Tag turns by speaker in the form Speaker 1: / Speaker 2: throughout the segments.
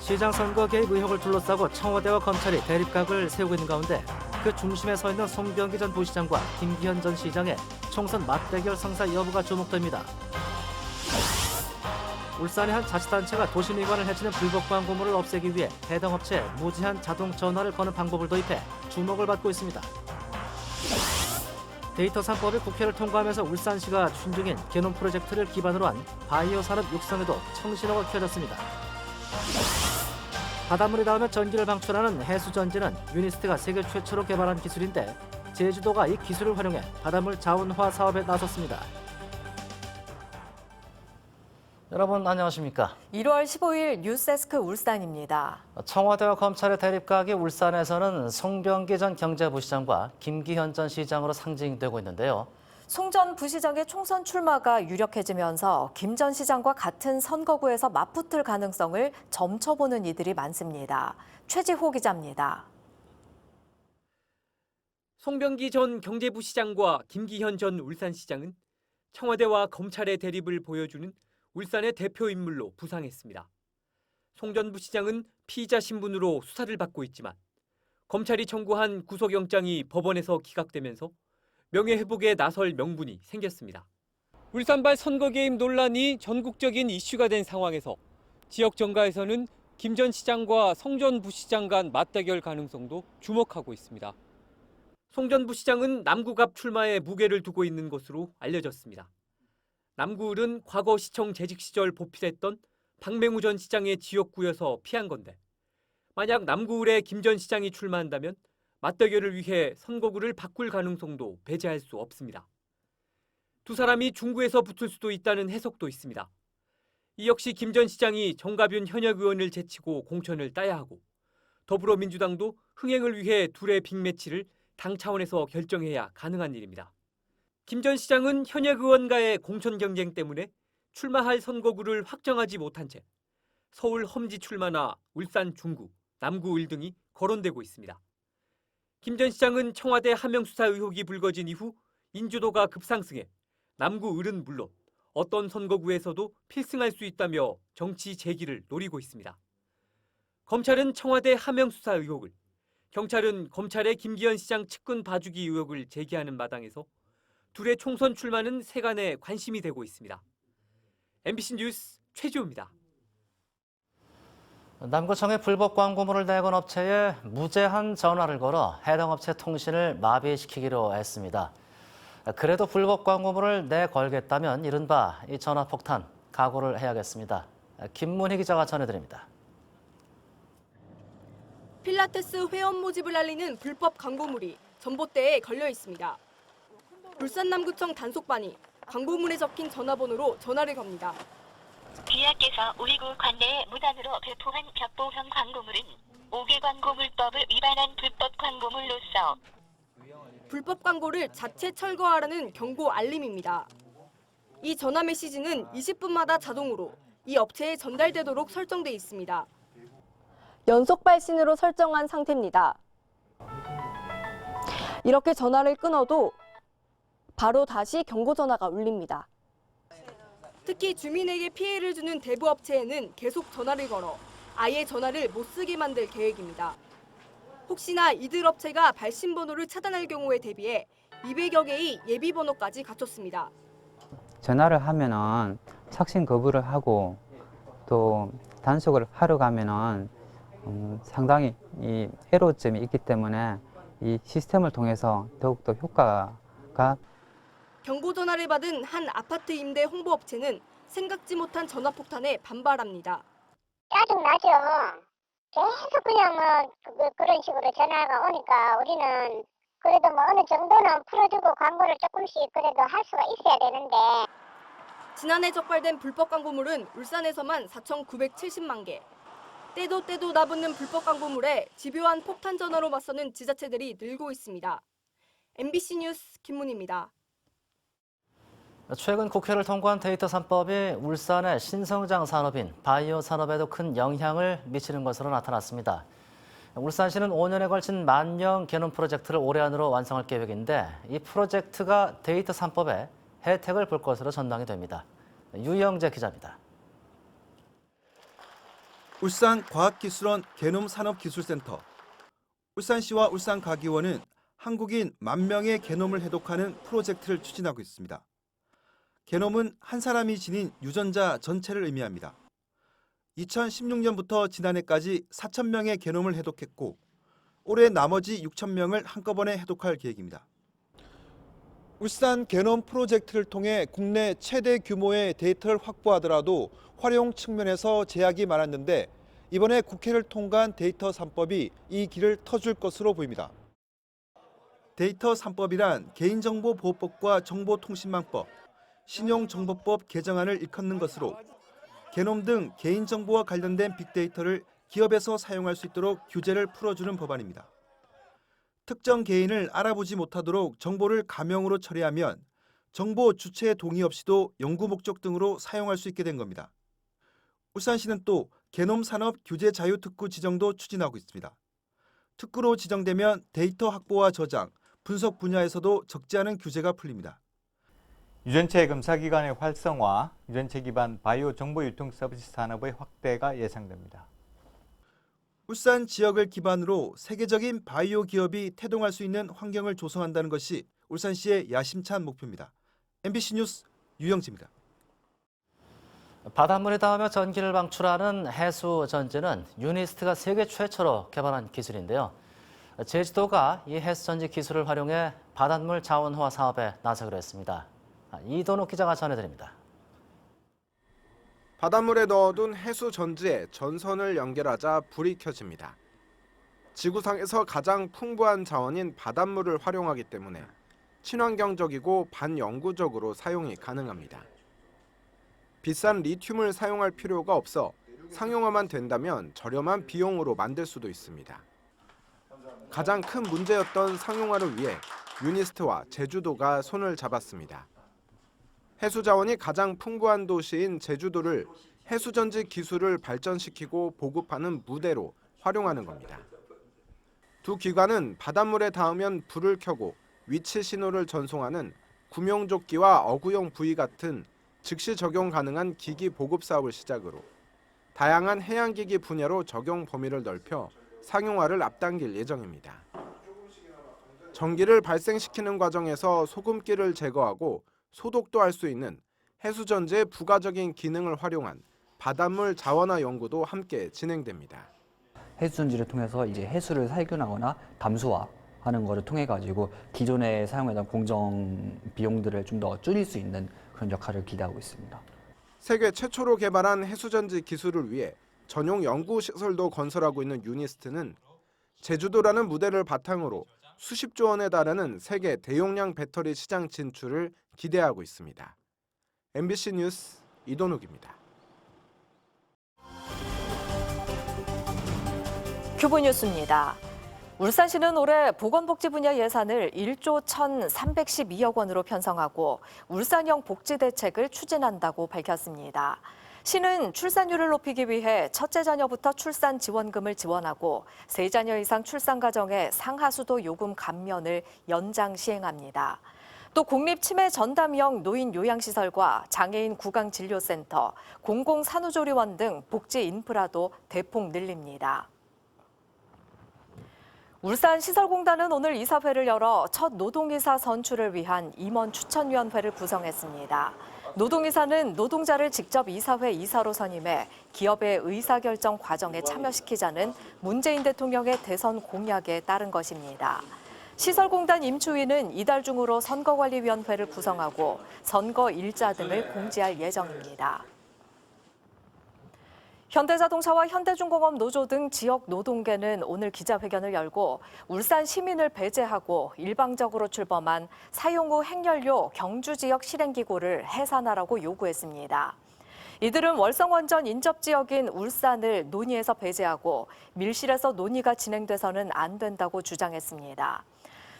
Speaker 1: 시장 선거 개입 의혹을 둘러싸고 청와대와 검찰이 대립각을 세우고 있는 가운데 그 중심에 서 있는 송병기 전 부시장과 김기현 전 시장의 총선 맞대결 성사 여부가 주목됩니다. 울산의 한 자치단체가 도시미관을 해치는 불법 광고물을 없애기 위해 해당 업체에 무제한 자동 전화를 거는 방법을 도입해 주목을 받고 있습니다. 데이터 3법이 국회를 통과하면서 울산시가 추진 중인 개놈 프로젝트를 기반으로 한 바이오 산업 육성에도 청신호가 켜졌습니다. 바닷물이 닿으면 전기를 방출하는 해수전지는 유니스트가 세계 최초로 개발한 기술인데 제주도가 이 기술을 활용해 바닷물 자원화 사업에 나섰습니다. 여러분 안녕하십니까?
Speaker 2: 1월 15일 뉴스데스크 울산입니다.
Speaker 1: 청와대와 검찰의 대립각이 울산에서는 송병기 전 경제부시장과 김기현 전 시장으로 상징되고 있는데요.
Speaker 2: 송 전 부시장의 총선 출마가 유력해지면서 김 전 시장과 같은 선거구에서 맞붙을 가능성을 점쳐보는 이들이 많습니다. 최지호 기자입니다.
Speaker 3: 송병기 전 경제부시장과 김기현 전 울산시장은 청와대와 검찰의 대립을 보여주는 울산의 대표 인물로 부상했습니다. 송 전 부시장은 피의자 신분으로 수사를 받고 있지만 검찰이 청구한 구속영장이 법원에서 기각되면서 명예회복에 나설 명분이 생겼습니다. 울산발 선거 개입 논란이 전국적인 이슈가 된 상황에서 지역 정가에서는 김 전 시장과 송 전 부시장 간 맞대결 가능성도 주목하고 있습니다. 송 전 부시장은 남구갑 출마에 무게를 두고 있는 것으로 알려졌습니다. 남구을은 과거 시청 재직 시절 보필했던 박맹우 전 시장의 지역구여서 피한 건데 만약 남구을에 김 전 시장이 출마한다면 맞대결을 위해 선거구를 바꿀 가능성도 배제할 수 없습니다. 두 사람이 중구에서 붙을 수도 있다는 해석도 있습니다. 이 역시 김 전 시장이 정가윤 현역 의원을 제치고 공천을 따야 하고 더불어민주당도 흥행을 위해 둘의 빅매치를 당 차원에서 결정해야 가능한 일입니다. 김 전 시장은 현역 의원과의 공천 경쟁 때문에 출마할 선거구를 확정하지 못한 채 서울 험지 출마나 울산 중구, 남구을 등이 거론되고 있습니다. 김 전 시장은 청와대 하명 수사 의혹이 불거진 이후 인지도가 급상승해 남구을은 물론 어떤 선거구에서도 필승할 수 있다며 정치 재기를 노리고 있습니다. 검찰은 청와대 하명 수사 의혹을, 경찰은 검찰의 김기현 시장 측근 봐주기 의혹을 제기하는 마당에서 둘의 총선 출마는 세간의 관심이 되고 있습니다. MBC 뉴스 최지호입니다.
Speaker 1: 남구청에 불법 광고물을 내건 업체에 무제한 전화를 걸어 해당 업체 통신을 마비시키기로 했습니다. 그래도 불법 광고물을 내걸겠다면 이른바 이 전화 폭탄 각오를 해야겠습니다. 김문희 기자가 전해드립니다.
Speaker 4: 필라테스 회원 모집을 알리는 불법 광고물이 전봇대에 걸려 있습니다. 울산 남구청 단속반이 광고물에 적힌 전화번호로 전화를 겁니다.
Speaker 5: 귀하께서 우리 구 관내에 무단으로 배포한 벽보형 광고물은 5개 광고물법을 위반한 불법 광고물로서
Speaker 4: 불법 광고를 자체 철거하라는 경고 알림입니다. 이 전화 메시지는 20분마다 자동으로 이 업체에 전달되도록 설정돼 있습니다. 연속 발신으로 설정한 상태입니다. 이렇게 전화를 끊어도 바로 다시 경고 전화가 울립니다. 특히 주민에게 피해를 주는 대부 업체에는 계속 전화를 걸어 아예 전화를 못 쓰게 만들 계획입니다. 혹시나 이들 업체가 발신 번호를 차단할 경우에 대비해 200여 개의 예비 번호까지 갖췄습니다.
Speaker 6: 전화를 하면은 착신 거부를 하고 또 단속을 하러 가면은 상당히 이 애로점이 있기 때문에 이 시스템을 통해서 더욱더 효과가
Speaker 4: 경고 전화를 받은 한 아파트 임대 홍보업체는 생각지 못한 전화 폭탄에 반발합니다.
Speaker 7: 짜증나죠. 계속 그냥 그런 식으로 전화가 오니까 우리는 그래도 어느 정도는 풀어주고 광고를 조금씩 그래도 할 수가 있어야 되는데.
Speaker 4: 지난해 적발된 불법 광고물은 울산에서만 4,970만 개. 때도 나붙는 불법 광고물에 집요한 폭탄 전화로 맞서는 지자체들이 늘고 있습니다. MBC 뉴스 김문희입니다.
Speaker 1: 최근 국회를 통과한 데이터 3법이 울산의 신성장 산업인 바이오 산업에도 큰 영향을 미치는 것으로 나타났습니다. 울산시는 5년에 걸친 만명 개놈 프로젝트를 올해 안으로 완성할 계획인데 이 프로젝트가 데이터 3법에 혜택을 볼 것으로 전망이 됩니다. 유영재 기자입니다.
Speaker 8: 울산과학기술원 게놈산업기술센터. 울산시와 울산과기원은 한국인 10,000명의 게놈을 해독하는 프로젝트를 추진하고 있습니다. 게놈은 한 사람이 지닌 유전자 전체를 의미합니다. 2016년부터 지난해까지 4,000명의 게놈을 해독했고 올해 나머지 6,000명을 한꺼번에 해독할 계획입니다. 울산 게놈 프로젝트를 통해 국내 최대 규모의 데이터를 확보하더라도 활용 측면에서 제약이 많았는데 이번에 국회를 통과한 데이터 3법이 이 길을 터줄 것으로 보입니다. 데이터 3법이란 개인정보보호법과 정보통신망법, 신용정보법 개정안을 일컫는 것으로 게놈 등 개인정보와 관련된 빅데이터를 기업에서 사용할 수 있도록 규제를 풀어주는 법안입니다. 특정 개인을 알아보지 못하도록 정보를 가명으로 처리하면 정보 주체의 동의 없이도 연구 목적 등으로 사용할 수 있게 된 겁니다. 울산시는 또 게놈 산업 규제 자유 특구 지정도 추진하고 있습니다. 특구로 지정되면 데이터 확보와 저장, 분석 분야에서도 적지 않은 규제가 풀립니다.
Speaker 9: 유전체 검사 기관의 활성화, 유전체 기반 바이오 정보 유통 서비스 산업의 확대가 예상됩니다.
Speaker 8: 울산 지역을 기반으로 세계적인 바이오 기업이 태동할 수 있는 환경을 조성한다는 것이 울산시의 야심찬 목표입니다. MBC 뉴스 유영지입니다.
Speaker 1: 바닷물에 닿으며 전기를 방출하는 해수 전지는 유니스트가 세계 최초로 개발한 기술인데요. 제주도가 이 해수 전지 기술을 활용해 바닷물 자원화 사업에 나서기로 했습니다. 이도욱 기자가 전해드립니다.
Speaker 10: 바닷물에 넣어둔 해수 전지에 전선을 연결하자 불이 켜집니다. 지구상에서 가장 풍부한 자원인 바닷물을 활용하기 때문에 친환경적이고 반영구적으로 사용이 가능합니다. 비싼 리튬을 사용할 필요가 없어 상용화만 된다면 저렴한 비용으로 만들 수도 있습니다. 가장 큰 문제였던 상용화를 위해 유니스트와 제주도가 손을 잡았습니다. 해수 자원이 가장 풍부한 도시인 제주도를 해수전지 기술을 발전시키고 보급하는 무대로 활용하는 겁니다. 두 기관은 바닷물에 닿으면 불을 켜고 위치 신호를 전송하는 구명조끼와 어구용 부위 같은 즉시 적용 가능한 기기 보급 사업을 시작으로 다양한 해양기기 분야로 적용 범위를 넓혀 상용화를 앞당길 예정입니다. 전기를 발생시키는 과정에서 소금기를 제거하고 소독도 할 수 있는 해수전지의 부가적인 기능을 활용한 바닷물 자원화 연구도 함께 진행됩니다.
Speaker 11: 해수전지를 통해서 이제 해수를 살균하거나 담수화하는 것을 통해 가지고 기존에 사용하던 공정 비용들을 좀 더 줄일 수 있는 그런 역할을 기대하고 있습니다.
Speaker 10: 세계 최초로 개발한 해수전지 기술을 위해 전용 연구시설도 건설하고 있는 유니스트는 제주도라는 무대를 바탕으로 수십조 원에 달하는 세계 대용량 배터리 시장 진출을 기대하고 있습니다. MBC 뉴스 이도욱입니다.
Speaker 2: 교보 뉴스입니다. 울산시는 올해 보건복지 분야 예산을 1조 1,312억 원으로 편성하고 울산형 복지 대책을 추진한다고 밝혔습니다. 시는 출산율을 높이기 위해 첫째 자녀부터 출산 지원금을 지원하고 세 자녀 이상 출산 가정의 상하수도 요금 감면을 연장 시행합니다. 또 국립치매전담형 노인 요양시설과 장애인 구강진료센터, 공공산후조리원 등 복지 인프라도 대폭 늘립니다. 울산시설공단은 오늘 이사회를 열어 첫 노동이사 선출을 위한 임원 추천위원회를 구성했습니다. 노동이사는 노동자를 직접 이사회 이사로 선임해 기업의 의사결정 과정에 참여시키자는 문재인 대통령의 대선 공약에 따른 것입니다. 시설공단 임추위는 이달 중으로 선거관리위원회를 구성하고 선거 일자 등을 공지할 예정입니다. 현대자동차와 현대중공업 노조 등 지역 노동계는 오늘 기자회견을 열고 울산 시민을 배제하고 일방적으로 출범한 사용 후 핵연료 경주지역 실행기구를 해산하라고 요구했습니다. 이들은 월성원전 인접지역인 울산을 논의에서 배제하고 밀실에서 논의가 진행돼서는 안 된다고 주장했습니다.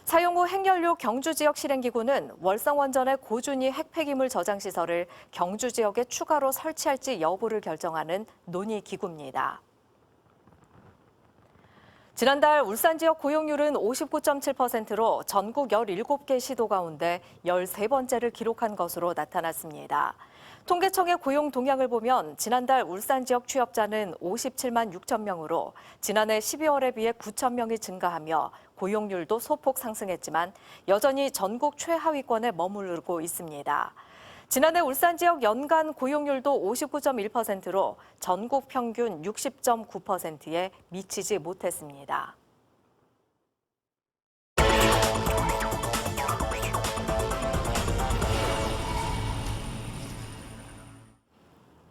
Speaker 2: 사용 후 핵연료 경주지역 실행기구는 월성원전의 고준위 핵폐기물 저장시설을 경주지역에 추가로 설치할지 여부를 결정하는 논의기구입니다. 지난달 울산 지역 고용률은 59.7%로 전국 17개 시도 가운데 13번째를 기록한 것으로 나타났습니다. 통계청의 고용 동향을 보면 지난달 울산 지역 취업자는 57만 6천 명으로 지난해 12월에 비해 9천 명이 증가하며 고용률도 소폭 상승했지만 여전히 전국 최하위권에 머무르고 있습니다. 지난해 울산 지역 연간 고용률도 59.1%로 전국 평균 60.9%에 미치지 못했습니다.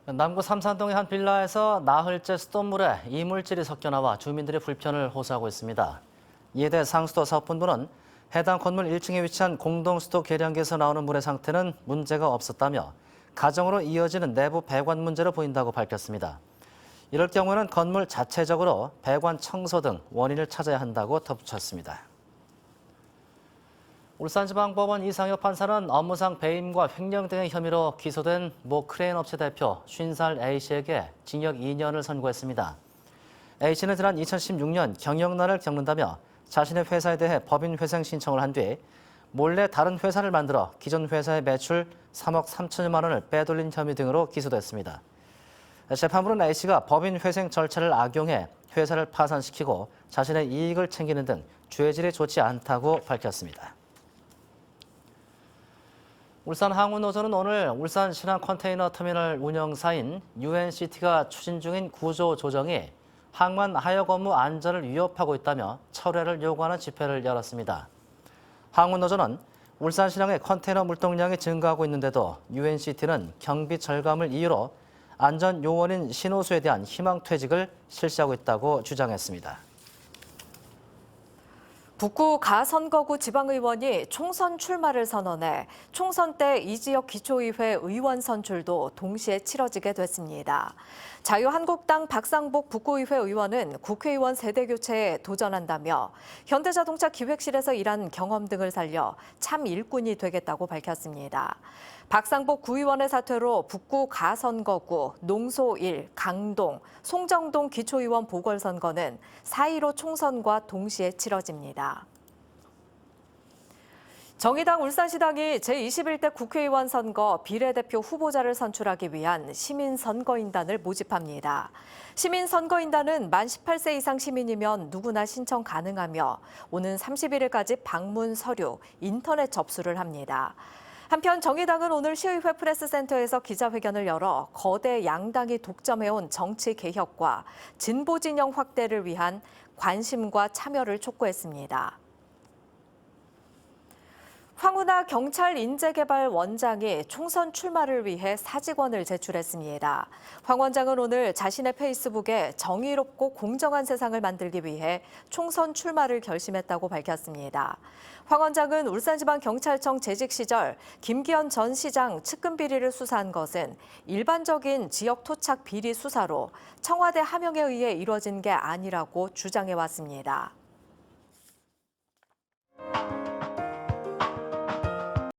Speaker 1: 남구 삼산동의 한 빌라에서 나흘째 수돗물에 이물질이 섞여 나와 주민들이 불편을 호소하고 있습니다. 이에 대해 상수도 사업본부는 해당 건물 1층에 위치한 공동수도 계량기에서 나오는 물의 상태는 문제가 없었다며 가정으로 이어지는 내부 배관 문제로 보인다고 밝혔습니다. 이럴 경우에는 건물 자체적으로 배관 청소 등 원인을 찾아야 한다고 덧붙였습니다. 울산지방법원 이상혁 판사는 업무상 배임과 횡령 등의 혐의로 기소된 모 크레인 업체 대표 50살 A씨에게 징역 2년을 선고했습니다. A씨는 지난 2016년 경영난을 겪는다며 자신의 회사에 대해 법인 회생 신청을 한 뒤 몰래 다른 회사를 만들어 기존 회사의 매출 3억 3천여만 원을 빼돌린 혐의 등으로 기소됐습니다. 재판부는 A씨가 법인 회생 절차를 악용해 회사를 파산시키고 자신의 이익을 챙기는 등 죄질이 좋지 않다고 밝혔습니다. 울산 항우노조는 오늘 울산 신안 컨테이너 터미널 운영사인 UNCT가 추진 중인 구조 조정이 항만 하역 업무 안전을 위협하고 있다며 철회를 요구하는 집회를 열었습니다. 항우노조는 울산시장의 컨테이너 물동량이 증가하고 있는데도 UNCT는 경비 절감을 이유로 안전 요원인 신호수에 대한 희망퇴직을 실시하고 있다고 주장했습니다.
Speaker 2: 북구 가선거구 지방의원이 총선 출마를 선언해 총선 때 이 지역 기초의회 의원 선출도 동시에 치러지게 됐습니다. 자유한국당 박상복 북구의회 의원은 국회의원 세대 교체에 도전한다며 현대자동차 기획실에서 일한 경험 등을 살려 참 일꾼이 되겠다고 밝혔습니다. 박상복 구의원의 사퇴로 북구 가선거구, 농소 1, 강동, 송정동 기초의원 보궐선거는 4.15 총선과 동시에 치러집니다. 정의당 울산시당이 제21대 국회의원 선거 비례대표 후보자를 선출하기 위한 시민선거인단을 모집합니다. 시민선거인단은 만 18세 이상 시민이면 누구나 신청 가능하며 오는 31일까지 방문, 서류, 인터넷 접수를 합니다. 한편 정의당은 오늘 시의회 프레스센터에서 기자회견을 열어 거대 양당이 독점해온 정치 개혁과 진보 진영 확대를 위한 관심과 참여를 촉구했습니다. 황운하 경찰인재개발원장이 총선 출마를 위해 사직원을 제출했습니다. 황 원장은 오늘 자신의 페이스북에 정의롭고 공정한 세상을 만들기 위해 총선 출마를 결심했다고 밝혔습니다. 황 원장은 울산지방경찰청 재직 시절 김기현 전 시장 측근 비리를 수사한 것은 일반적인 지역 토착 비리 수사로 청와대 하명에 의해 이뤄진 게 아니라고 주장해왔습니다.